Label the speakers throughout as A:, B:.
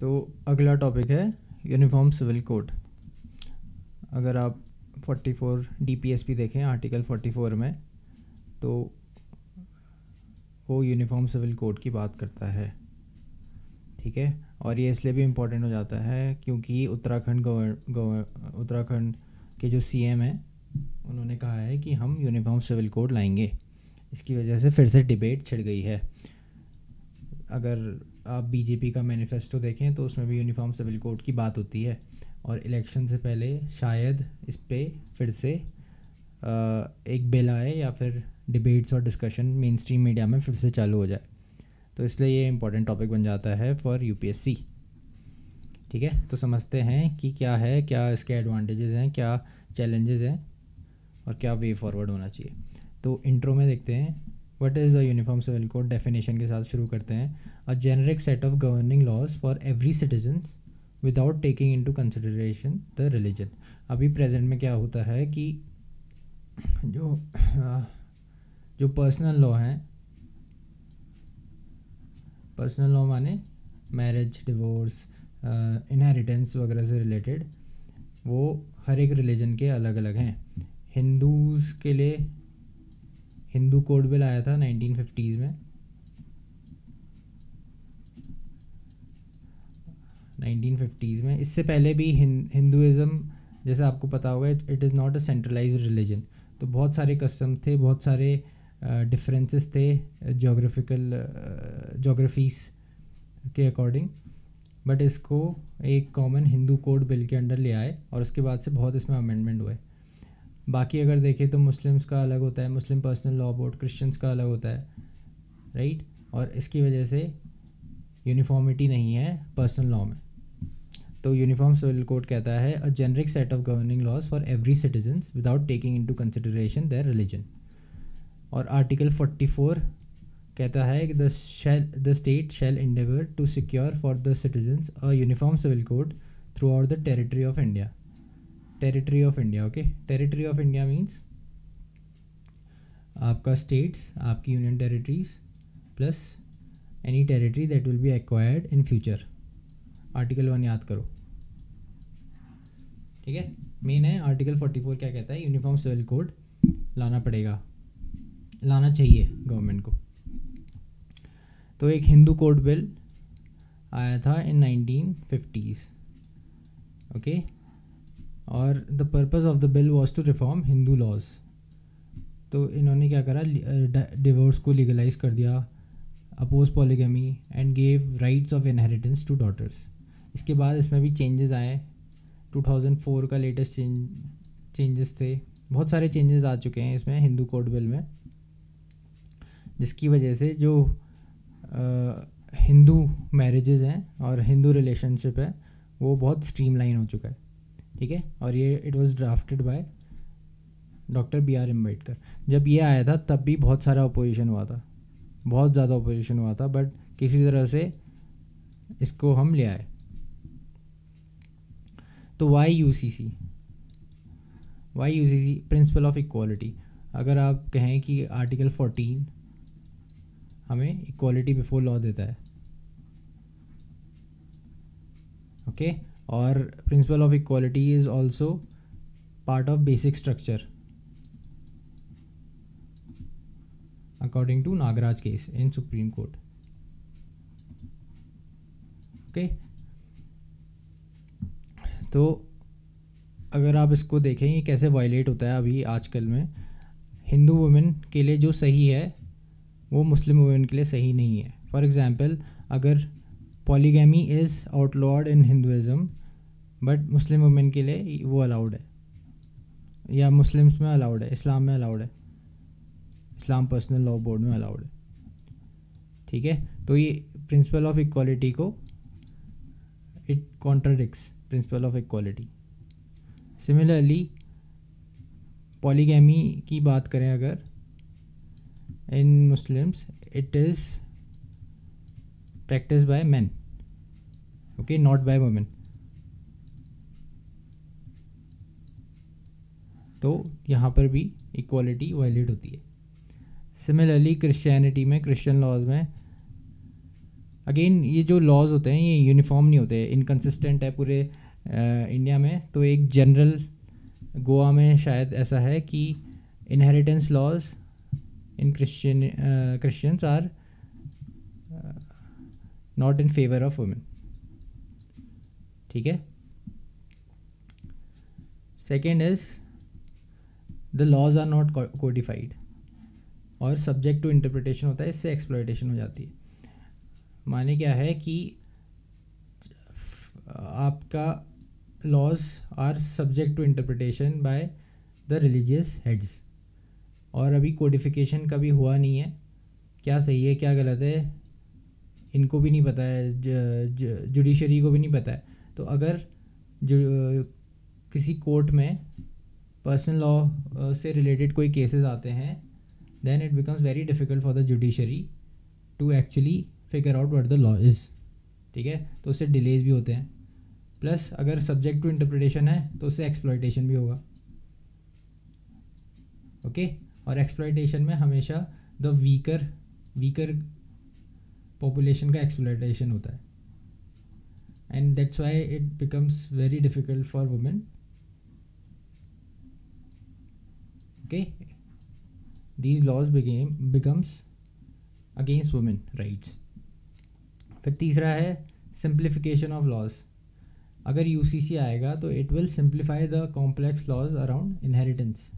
A: तो अगला टॉपिक है यूनिफॉर्म सिविल कोड। अगर आप 44 DPSP देखें आर्टिकल 44 में, तो वो यूनिफॉर्म सिविल कोड की बात करता है। ठीक है, और ये इसलिए भी इम्पोर्टेंट हो जाता है क्योंकि उत्तराखंड के जो CM हैं उन्होंने कहा है कि हम यूनिफॉर्म सिविल कोड लाएंगे। इसकी वजह से फिर से डिबेट छिड़ गई है। अगर आप BJP का मैनिफेस्टो देखें तो उसमें भी यूनिफॉर्म सिविल कोड की बात होती है, और इलेक्शन से पहले शायद इस पे फिर से एक बिल आए या फिर डिबेट्स और डिस्कशन मेन स्ट्रीम मीडिया में फिर से चालू हो जाए। तो इसलिए ये इम्पोर्टेंट टॉपिक बन जाता है फॉर UPSC। ठीक है, तो समझते हैं कि क्या है, क्या इसके एडवांटेजेस हैं, क्या चैलेंजेस हैं और क्या वे फॉरवर्ड होना चाहिए। तो इंट्रो में देखते हैं what is the uniform civil code. Definition के साथ शुरू करते हैं। A generic set of governing laws for every citizens without taking into consideration the religion. अभी प्रेजेंट में क्या होता है कि जो पर्सनल लॉ हैं, पर्सनल लॉ माने मैरिज, डिवोर्स, इनहेरिटेंस वगैरह से रिलेटेड, वो हर एक रिलीजन के अलग अलग हैं। हिंदूज़ के लिए हिंदू कोड बिल आया था 1950s में। 1950s में, इससे पहले भी हिंदुज़म, जैसे आपको पता होगा, it is not a centralised religion. तो बहुत सारे कस्टम थे, बहुत सारे डिफरेंसेस थे जोग्राफीज़ के अकॉर्डिंग, बट इसको एक कॉमन हिंदू कोड बिल के अंडर ले आए और उसके बाद से बहुत इसमें अमेंडमेंट हुए। बाकी अगर देखें तो मुस्लिम्स का अलग होता है, मुस्लिम पर्सनल लॉ बोर्ड, क्रिश्चियंस का अलग होता है, राइट। और इसकी वजह से यूनिफॉर्मिटी नहीं है पर्सनल लॉ में। तो यूनिफॉर्म सिविल कोड कहता है a generic set of governing laws for every citizens without taking into consideration their religion. और आर्टिकल 44 कहता है कि the state shall endeavour to secure for the citizens a uniform civil code throughout the territory of India. Territory of India, okay. Territory of India means आपका states, आपकी union territories plus any territory that will be acquired in future. Article 1 याद करो, ठीक है। Main है article 44 क्या कहता है, यूनिफॉर्म सिविल कोड लाना पड़ेगा, लाना चाहिए गवर्नमेंट को। तो एक हिंदू कोड बिल आया था इन 1950s, ओके। और the purpose of the bill was to reform Hindu laws. तो इन्होंने क्या करा, डिवोर्स को लीगलाइज कर दिया, oppose polygamy and gave rights of inheritance to daughters. इसके बाद इसमें भी चेंजेस आए। 2004 का लेटेस्ट चेंजेस थे। बहुत सारे चेंजेस आ चुके हैं इसमें हिंदू कोड बिल में, जिसकी वजह से जो हिंदू मैरिजेस हैं और हिंदू रिलेशनशिप है वो बहुत स्ट्रीमलाइन हो चुका है, ठीक है। और ये it was drafted by doctor BR Ambedkar. जब ये आया था तब भी बहुत सारा अपोजिशन हुआ था, बहुत ज़्यादा अपोजिशन हुआ था, बट किसी तरह से इसको हम ले आए। तो why UCC principle of equality. अगर आप कहें कि आर्टिकल 14 हमें इक्वालिटी बिफोर लॉ देता है, ओके। और principle of equality is also part of basic structure according to Nagaraj case in supreme court, okay. तो अगर आप इसको देखें ये कैसे वायलेट होता है अभी आजकल में, हिंदू वुमेन के लिए जो सही है वो मुस्लिम वुमेन के लिए सही नहीं है। फॉर एग्जांपल, अगर polygamy is outlawed in Hinduism but Muslim women के लिए वो अलाउड है, या मुस्लिम्स में अलाउड है, इस्लाम में अलाउड है, इस्लाम पर्सनल लॉ बोर्ड में अलाउड है, ठीक है। तो ये प्रिंसिपल ऑफ इक्वालिटी को it contradicts principle of equality. Similarly polygamy की बात करें अगर in Muslims, it is practiced by men, okay, not by women। तो यहाँ पर भी इक्वालिटी वायलेट होती है। सिमिलरली क्रिश्चियनिटी में, क्रिश्चियन लॉज में अगेन ये जो लॉज होते हैं ये यूनिफॉर्म नहीं होते, इनकन्सिस्टेंट है पूरे इंडिया में। तो एक जनरल गोवा में शायद ऐसा है कि inheritance laws in Christians are not in favour of women. ठीक है। Second is the laws are not codified और सब्जेक्ट टू इंटरप्रिटेशन होता है, इससे एक्सप्लॉयटेशन हो जाती है। माने क्या है कि आपका laws are subject to interpretation by the religious heads, और अभी कोडिफिकेशन कभी हुआ नहीं है, क्या सही है क्या गलत है इनको भी नहीं पता है, जुडिशरी को भी नहीं पता है। तो अगर किसी कोर्ट में पर्सनल लॉ से रिलेटेड कोई केसेस आते हैं, then it becomes very difficult for the judiciary to actually figure out what the law is. ठीक है, तो उससे डिलेज भी होते हैं, प्लस अगर सब्जेक्ट टू इंटरप्रिटेशन है तो उससे एक्सप्लॉयटेशन भी होगा। ओके, और एक्सप्लॉयटेशन में हमेशा द वीकर पॉपुलेशन का एक्सप्लॉयटेशन होता है, and that's why it becomes very difficult for women. Okay, these laws becomes against women rights। फिर तीसरा है सिंप्लीफिकेशन ऑफ लॉज। अगर यूसीसी आएगा तो it will simplify the complex laws around inheritance,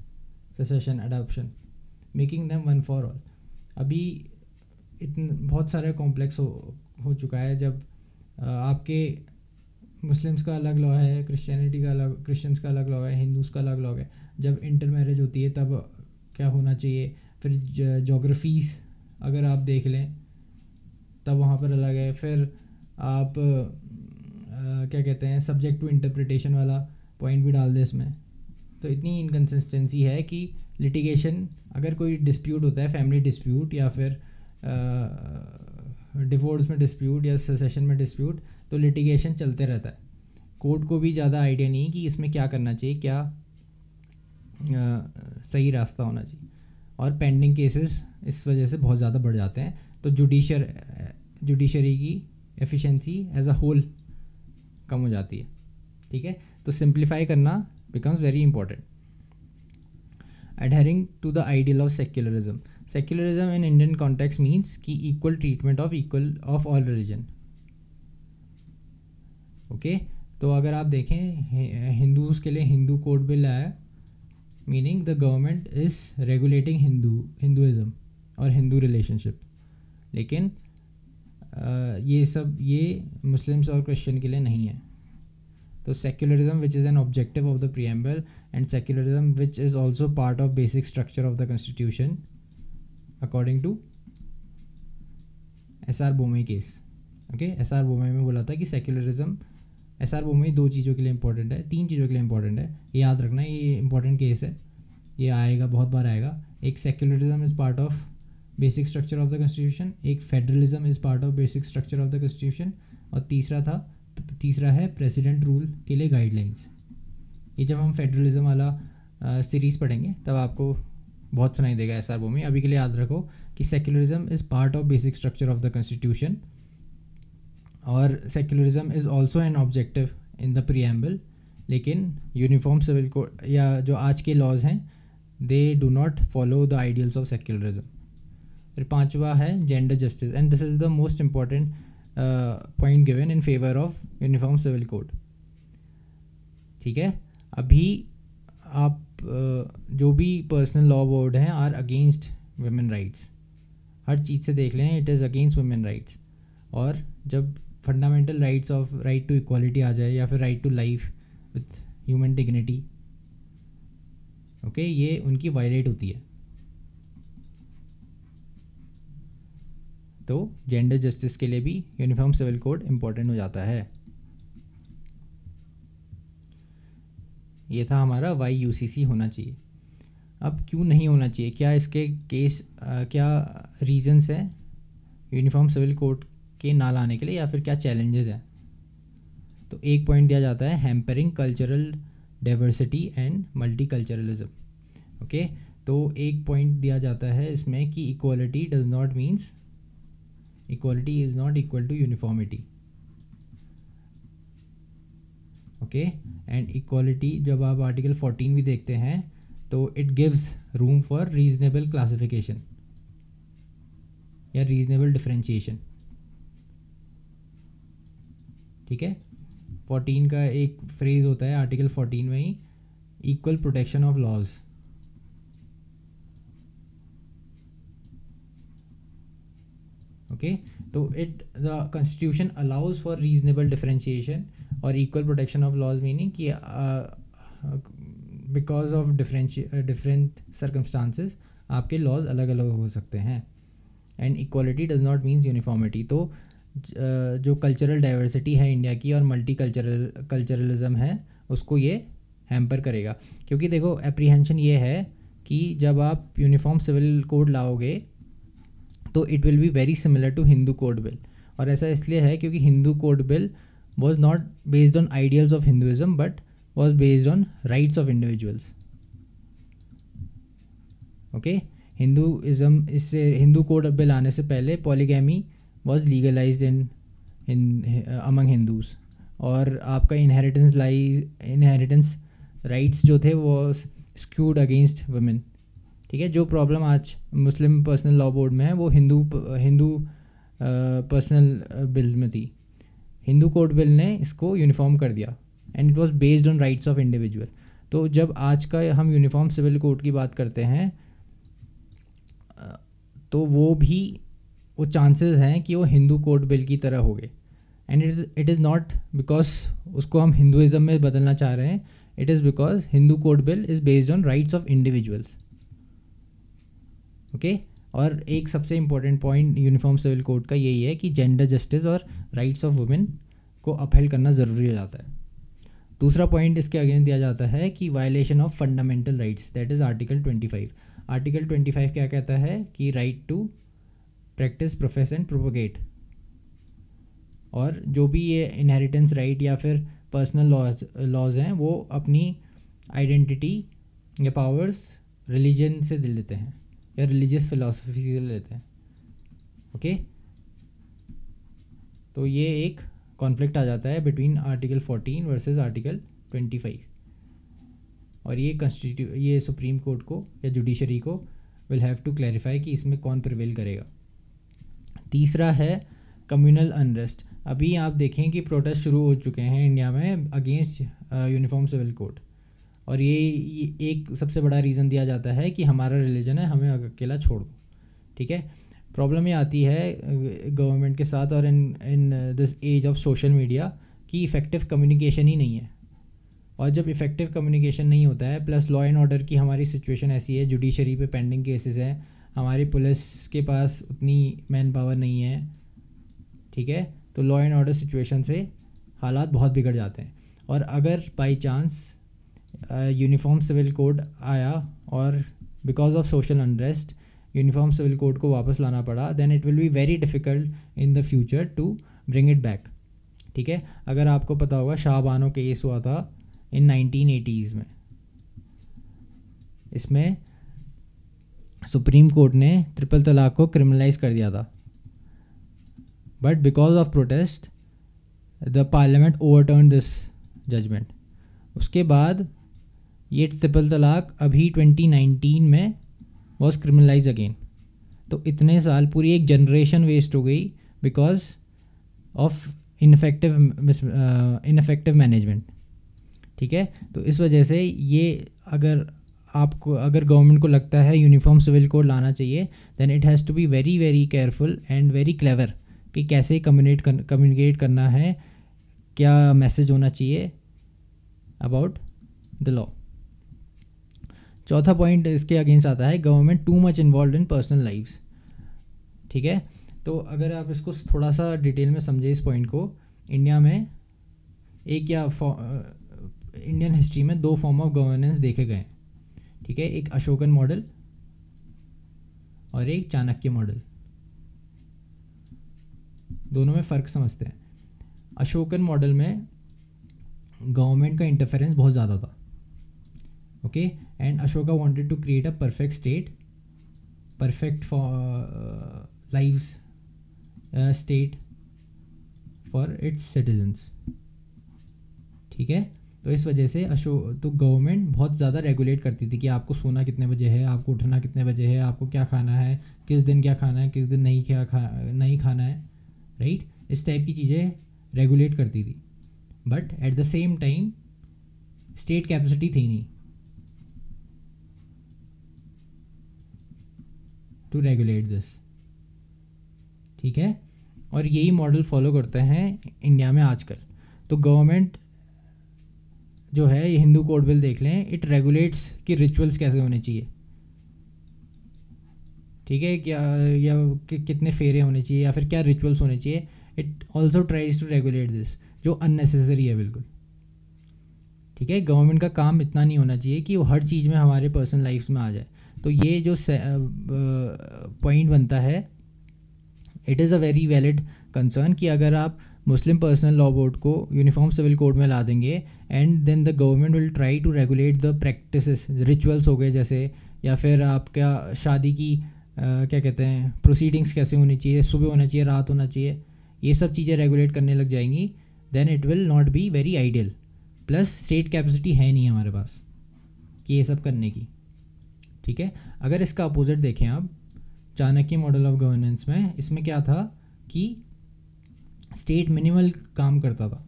A: succession, adoption, making them one for all. अभी बहुत सारे complex हो चुका है। जब आपके मुस्लिम्स का अलग लॉ है, क्रिश्चियनिटी का अलग, क्रिश्चियंस का अलग लॉ है, हिंदूज़ का अलग लॉ है। जब इंटर मैरिज होती है तब क्या होना चाहिए, फिर जोग्राफीज़ अगर आप देख लें तब वहाँ पर अलग है। फिर आप क्या कहते हैं, सब्जेक्ट टू इंटरप्रिटेशन वाला पॉइंट भी डाल दें इसमें। तो इतनी इनकन्सिस्टेंसी है कि लिटिगेशन, अगर कोई डिस्प्यूट होता है, फैमिली डिस्प्यूट या फिर डिवोर्स में डिस्प्यूट या सक्सेशन में डिस्प्यूट, तो लिटिगेशन चलते रहता है। कोर्ट को भी ज़्यादा आइडिया नहीं कि इसमें क्या करना चाहिए, क्या सही रास्ता होना चाहिए, और पेंडिंग केसेस इस वजह से बहुत ज़्यादा बढ़ जाते हैं। तो जुडिशरी की एफिशिएंसी एज अ होल कम हो जाती है। ठीक है, तो सिंप्लीफाई करना becomes very important. Adhering to the ideal of secularism. Secularism in Indian context means कि equal treatment of all religion. Okay, तो अगर आप देखें हिंदूज़ के लिए हिंदू कोड बिल आया, meaning the government is regulating Hinduism और हिंदू रिलेशनशिप। लेकिन ये मुस्लिम्स और क्रिश्चियन के लिए नहीं है। तो secularism which is an objective of the preamble and secularism which is also part of basic structure of the constitution according to SR. Bommai case. Okay, SR. Bommai में बोला था कि सेक्युलरिज्म, एस.आर. बोमई 2 चीज़ों के लिए इंपॉर्टेंट है, 3 चीज़ों के लिए इंपॉर्टेंट है, याद रखना, ये इंपॉर्टेंट केस है, ये आएगा, बहुत बार आएगा। एक, secularism is part of basic structure of the constitution, एक federalism is part of basic structure of the constitution, और तीसरा है प्रेसिडेंट रूल के लिए गाइडलाइंस। ये जब हम फेडरलिज्म वाला सीरीज़ पढ़ेंगे तब आपको बहुत सुनाई देगा एस.आर. बोमई। अभी के लिए याद रखो कि secularism is part of basic structure of the constitution, और secularism is also an objective in the preamble. लेकिन यूनिफॉर्म सिविल कोड या जो आज के लॉज हैं, they do not follow the ideals of secularism. फिर 5वां है gender justice, and this is the most important point given in favour of uniform civil code. ठीक है, अभी आप जो भी पर्सनल लॉ बोर्ड हैं आर अगेंस्ट वुमेन राइट्स, हर चीज़ से देख लें it is against women rights. और जब fundamental rights of right to equality आ जाए या फिर right to life with human dignity, okay, ये उनकी वायलेट होती है। तो जेंडर जस्टिस के लिए भी यूनिफॉर्म सिविल कोड इम्पोर्टेंट हो जाता है। ये था हमारा वाई यूसीसी होना चाहिए। अब क्यों नहीं होना चाहिए, क्या इसके क्या रीजंस हैं यूनिफॉर्म सिविल कोड के ना लाने के लिए, या फिर क्या चैलेंजेस हैं। तो एक पॉइंट दिया जाता है hampering cultural diversity and multiculturalism. Okay, तो एक पॉइंट दिया जाता है इसमें कि equality does not means equality is not equal to uniformity. Okay, and equality जब आप आर्टिकल 14 भी देखते हैं तो it gives room for reasonable classification या रीजनेबल डिफरेंशिएशन. ठीक है, 14 का एक फ्रेज होता है आर्टिकल 14 में ही, equal protection of laws. Okay, तो it the constitution allows for reasonable differentiation और equal protection of laws, meaning कि बिकॉज ऑफ डिफरेंट सर्कमस्टांसेस आपके लॉज अलग अलग हो सकते हैं. And equality does not means uniformity. तो जो कल्चरल डाइवर्सिटी है इंडिया की और मल्टी कल्चरलिज्म है उसको ये हैम्पर करेगा. क्योंकि देखो एप्रीहेंशन ये है कि जब आप यूनिफॉर्म सिविल कोड लाओगे तो it will be very similar to Hindu code bill. और ऐसा इसलिए है क्योंकि Hindu code bill was not based on ideals of Hinduism but was based on rights of individuals. Okay, Hinduism इससे हिंदू कोड बिल आने से पहले polygamy was legalised in among Hindus, और आपका इनहेरिटेंस राइट्स जो थे वो स्क्यूड अगेंस्ट वुमेन. ठीक है, जो प्रॉब्लम आज मुस्लिम पर्सनल लॉ बोर्ड में है वो हिंदू पर्सनल बिल में थी. हिंदू कोड बिल ने इसको यूनिफॉर्म कर दिया and it was based on rights of individual. तो जब आज का हम यूनिफॉर्म सिविल कोड की बात करते हैं तो वो चांसेस हैं कि वो हिंदू कोड बिल की तरह हो गए. And it is not because उसको हम हिंदुइज्म में बदलना चाह रहे हैं, it is because Hindu code bill is based on rights of individuals. Okay, और एक सबसे important point uniform civil code का यही है कि जेंडर जस्टिस और राइट्स ऑफ वुमेन को अपहेल्ड करना ज़रूरी हो जाता है. दूसरा पॉइंट इसके अगेंस्ट दिया जाता है कि violation of fundamental rights, that is article 25. Article 25 क्या कहता है कि right to practise, profess and propagate. और जो भी ये इनहेरिटेंस राइट या फिर पर्सनल लॉज हैं वो अपनी आइडेंटिटी या पावर्स रिलीजन से दे लेते हैं या रिलीजियस फिलॉसफी से लेते हैं. ओके, तो ये एक कॉन्फ्लिक्ट आ जाता है बिटवीन आर्टिकल 14 वर्सेस आर्टिकल 25. और ये सुप्रीम कोर्ट को या जुडिशरी को विल हैव टू क्लैरिफाई कि इसमें कौन प्रिवेल करेगा. तीसरा है कम्युनल अनरेस्ट. अभी आप देखें कि प्रोटेस्ट शुरू हो चुके हैं इंडिया में अगेंस्ट यूनिफॉर्म सिविल कोड, और ये एक सबसे बड़ा रीज़न दिया जाता है कि हमारा रिलीजन है, हमें अकेला छोड़ दो. ठीक है, प्रॉब्लम ये आती है गवर्नमेंट के साथ और in this age of social media कि इफ़ेक्टिव कम्युनिकेशन ही नहीं है. और जब इफ़ेक्टिव कम्युनिकेशन नहीं होता है, प्लस लॉ एंड ऑर्डर की हमारी सिचुएशन ऐसी है, जुडिशरी पे पेंडिंग केसेस हैं, हमारी पुलिस के पास उतनी मैन पावर नहीं है. ठीक है, तो लॉ एंड ऑर्डर सिचुएशन से हालात बहुत बिगड़ जाते हैं. और अगर by chance uniform civil code आया और because of social unrest uniform civil code को वापस लाना पड़ा, then it will be very difficult in the future to bring it back. ठीक है, अगर आपको पता होगा शाहबानो केस हुआ था इन 1980s में. इसमें सुप्रीम कोर्ट ने ट्रिपल तलाक को क्रिमिनलाइज कर दिया था, but because of protest the parliament overturn this judgement. उसके बाद ये ट्रिपल तलाक अभी 2019 में वॉज क्रिमिनलाइज अगेन. तो इतने साल पूरी एक जनरेशन वेस्ट हो गई बिकॉज ऑफ इनफेक्टिव मैनेजमेंट. ठीक है, तो इस वजह से ये अगर गवर्नमेंट को लगता है यूनिफॉर्म सिविल कोड लाना चाहिए, then it has to be very very careful and very clever कि कैसे कम्युनिकेट करना है, क्या मैसेज होना चाहिए अबाउट द लॉ. चौथा पॉइंट इसके अगेंस्ट आता है government too much involve in personal lives. ठीक है, तो अगर आप इसको थोड़ा सा डिटेल में समझे इस पॉइंट को, इंडिया में इंडियन हिस्ट्री में 2 फॉर्म ऑफ गवर्नेंस देखे गए हैं. ठीक है, एक अशोकन मॉडल और एक चाणक्य मॉडल. दोनों में फ़र्क समझते हैं. अशोकन मॉडल में गवर्नमेंट का इंटरफेरेंस बहुत ज़्यादा था. Okay, and Ashoka wanted to create a perfect state, perfect lives state for its citizens. ठीक है, तो इस वजह से तो गवर्नमेंट बहुत ज़्यादा रेगुलेट करती थी कि आपको सोना कितने बजे है, आपको उठना कितने बजे है, आपको क्या खाना है, किस दिन क्या खाना है, किस दिन नहीं खाना है, राइट। इस टाइप की चीज़ें रेगुलेट करती थी। But at the same time state capacity थी नहीं टू रेगुलेट दिस। ठीक है, और यही मॉडल फॉलो करते हैं इंडिया में आजकल। तो गवर्नमेंट जो है, ये हिंदू कोड बिल देख लें, इट रेगुलेट्स कि रिचुअल्स कैसे होने चाहिए। ठीक है, क्या या कितने फेरे होने चाहिए या फिर क्या रिचुअल्स होने चाहिए। It also tries to regulate this, जो अननेसेसरी है बिल्कुल। ठीक है, गवर्नमेंट का काम इतना नहीं होना चाहिए कि वो हर चीज़ में हमारे पर्सनल लाइफ में आ जाए। तो ये जो पॉइंट बनता है, it is a very valid concern कि अगर आप मुस्लिम पर्सनल लॉ बोर्ड को यूनिफॉर्म सिविल कोड में ला देंगे and then the government will try to regulate the practices, rituals हो गए जैसे, या फिर आपका शादी की क्या कहते हैं प्रोसीडिंग्स कैसे होनी चाहिए, सुबह होना चाहिए, रात होना चाहिए, ये सब चीज़ें रेगुलेट करने लग जाएंगी, then it will not be very ideal. Plus state capacity है नहीं हमारे पास कि ये सब करने की। ठीक है, अगर इसका अपोजिट देखें आप, चाणक्य मॉडल ऑफ गवर्नेंस में, इसमें क्या था कि स्टेट मिनिमल काम करता था।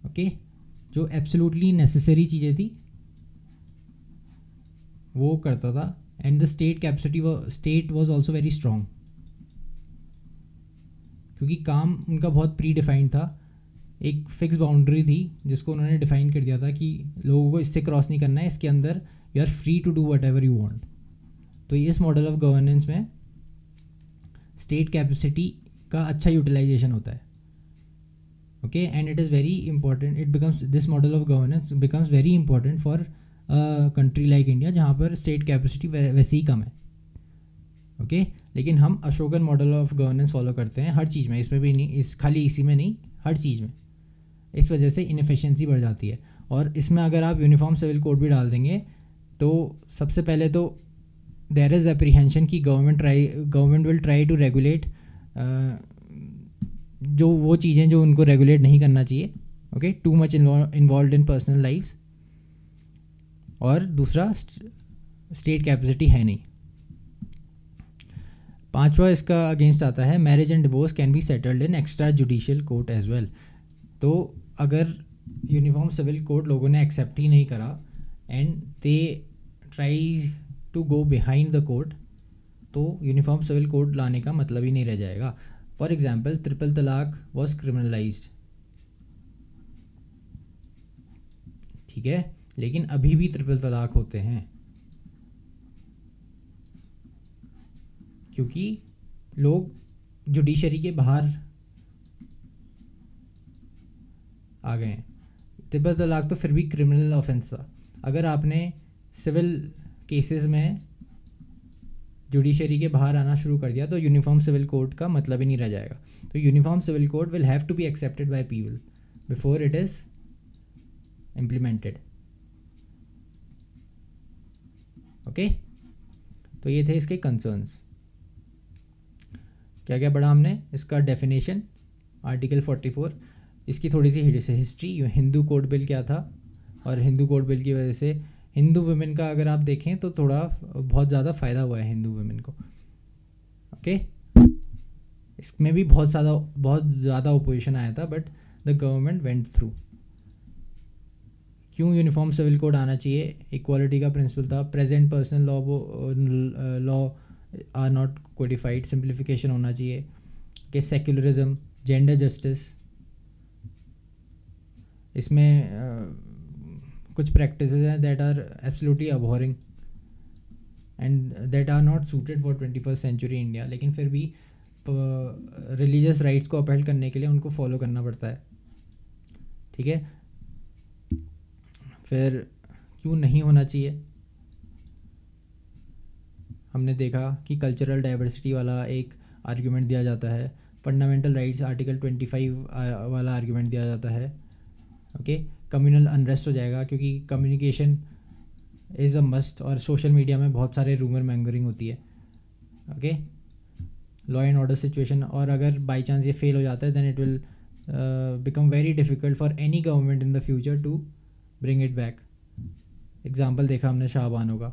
A: ओके, जो एब्सोल्युटली नेसेसरी चीज़ें थी वो करता था, and the state capacity state was also very strong, क्योंकि काम उनका बहुत प्री डिफाइंड था। एक फिक्स बाउंड्री थी जिसको उन्होंने डिफाइन कर दिया था कि लोगों को इससे क्रॉस नहीं करना है, इसके अंदर you are free to do whatever you want. तो इस मॉडल ऑफ गवर्नेंस में स्टेट कैपेसिटी का अच्छा यूटिलाइजेशन होता है। Okay, and it is very important, it becomes this model of governance becomes very important for country like India, जहाँ पर state capacity वैसे ही कम है। ओके, लेकिन हम Ashokan model of governance follow करते हैं हर चीज़ में, इसमें भी नहीं, इस खाली इसी में नहीं, हर चीज़ में। इस वजह से इनएफिशिएंसी बढ़ जाती है। और इसमें अगर आप यूनिफॉर्म सिविल कोड भी डाल देंगे तो सबसे पहले तो देयर इज़ एप्रीहेंशन कि government will try to regulate जो वो चीज़ें जो उनको रेगुलेट नहीं करना चाहिए। Okay, too much involve in personal lifes, और दूसरा स्टेट कैपेसिटी है नहीं। पांचवा इसका अगेंस्ट आता है, marriage and divorce can be settled in extra judicial court as well. तो अगर यूनिफॉर्म सिविल कोड लोगों ने एक्सेप्ट ही नहीं करा and they try to go behind the code, तो यूनिफॉर्म सिविल कोड लाने का मतलब ही नहीं रह जाएगा। For example, triple talaq was criminalised, ठीक है, लेकिन अभी भी ट्रिपल तलाक होते हैं क्योंकि लोग जुडिशरी के बाहर आ गए हैं। ट्रिपल तलाक तो फिर भी क्रिमिनल ऑफेंस था। अगर आपने सिविल केसेस में जुडिशरी के बाहर आना शुरू कर दिया तो यूनिफॉर्म सिविल कोड का मतलब ही नहीं रह जाएगा। तो uniform civil code will have to be accepted by people before it is implemented. Okay, तो ये थे इसके कंसर्न्स। क्या क्या पढ़ा हमने, इसका डेफिनेशन, आर्टिकल 44, इसकी थोड़ी सी हिस्ट्री, हिंदू कोड बिल क्या था, और हिंदू कोड बिल की वजह से हिंदू वुमेन का अगर आप देखें तो थोड़ा बहुत ज़्यादा फ़ायदा हुआ है हिंदू वुमेन को। ओके, इसमें भी बहुत ज़्यादा ओपोजिशन आया था, but the government went through. क्यों यूनिफॉर्म सिविल कोड आना चाहिए, इक्वालिटी का प्रिंसिपल था, present personal law are not codified, simplification होना चाहिए, कि सेक्युलरिज्म, जेंडर जस्टिस, इसमें कुछ प्रैक्टिसेस हैं that are absolutely abhorring and that are not suited for 21st century India, लेकिन फिर भी रिलीजियस राइट्स को अपहेल्ड करने के लिए उनको फॉलो करना पड़ता है। ठीक है, फिर क्यों नहीं होना चाहिए, हमने देखा कि कल्चरल डाइवर्सिटी वाला एक आर्ग्यूमेंट दिया जाता है, फंडामेंटल राइट्स आर्टिकल 25 वाला आर्ग्यूमेंट दिया जाता है। ओके, कम्युनल अनरेस्ट हो जाएगा क्योंकि कम्युनिकेशन इज़ अ मस्ट, और सोशल मीडिया में बहुत सारे रूमर मैंगरिंग होती है। Okay, law and order situation, और अगर बाई चांस ये फेल हो जाता है then it will become very difficult for any government in the future to bring it back. Example देखा हमने शाहबानो का,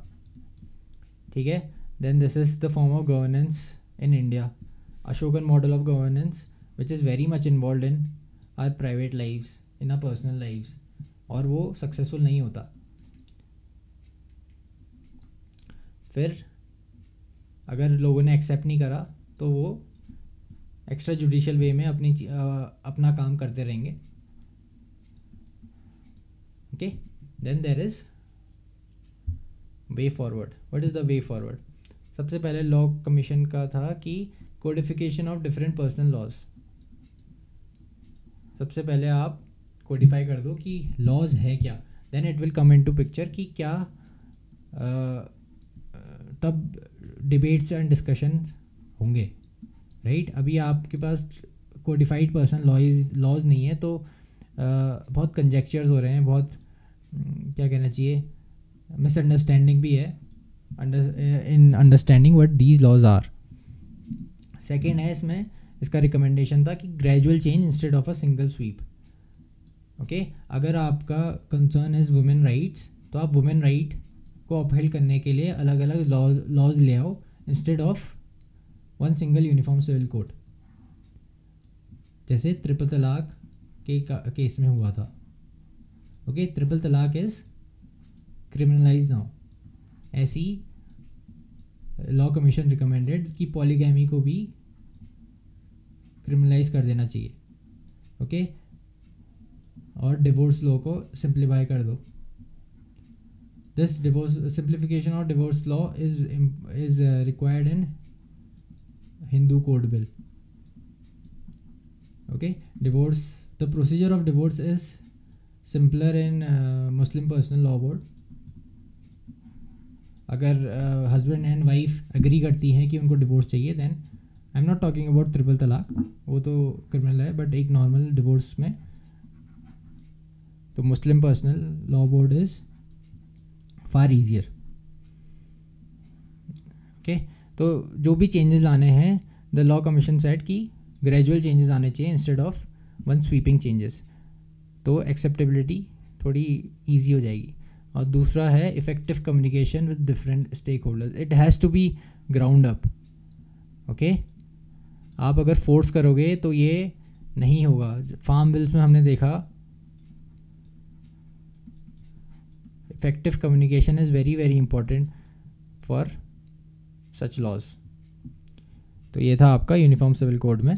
A: ठीक है। Then this is the form of governance in India, Ashokan model of governance which is very much involve in are private lives, in are personal lives, और वो successful नहीं होता। फिर अगर लोगों ने एक्सेप्ट नहीं करा तो वो एक्स्ट्रा जुडिशियल वे में अपना काम करते रहेंगे। Okay, then there is way forward. What is the way forward? सबसे पहले लॉ कमीशन का था कि codification of different personal laws. सबसे पहले आप कोडिफाई कर दो कि लॉज है क्या, then it will come into picture कि क्या तब डिबेट्स एंड डिस्कशन होंगे, राइट। अभी आपके पास कोडिफाइड पर्सनल लॉज नहीं है तो बहुत कंजेक्चर्स हो रहे हैं, बहुत क्या कहना चाहिए, मिसअंडरस्टैंडिंग भी है in understanding what these laws are. Second है इसमें, इसका रिकमेंडेशन था कि gradual change instead of a single sweep. Okay, अगर आपका कंसर्न इज़ वुमेन राइट्स तो आप वुमेन राइट को अपहेल्ड करने के लिए अलग अलग लॉज ले आओ instead of one single uniform civil code, जैसे ट्रिपल तलाक के केस में हुआ था। Okay, triple talaq is criminalise now. ऐसी लॉ कमीशन रिकमेंडेड कि पॉलीगैमी को भी क्रिमिनलाइज कर देना चाहिए। ओके, और डिवोर्स लॉ को सिंप्लीफाई कर दो। This divorce simplification of divorce law is required in Hindu code bill. Okay, divorce, the procedure of divorce is simpler in Muslim personal law board. अगर हस्बैंड एंड वाइफ एग्री करती हैं कि उनको divorce चाहिए, then I am not talking about triple talaq, वो तो criminal है, but एक नॉर्मल डिवोर्स में तो Muslim personal law board is far easier. Okay, तो जो भी चेंजेस लाने हैं द लॉ कमीशन सेड कि ग्रेजुअल चेंजेस आने चाहिए instead of one sweeping changes, तो एक्सेप्टेबिलिटी थोड़ी ईजी हो जाएगी। और दूसरा है effective communication with different stake holders, it has to be ground up. Okay, आप अगर फोर्स करोगे तो ये नहीं होगा। फार्म बिल्स में हमने देखा effective communication is very very important for such laws. तो ये था आपका यूनिफॉर्म सिविल कोड में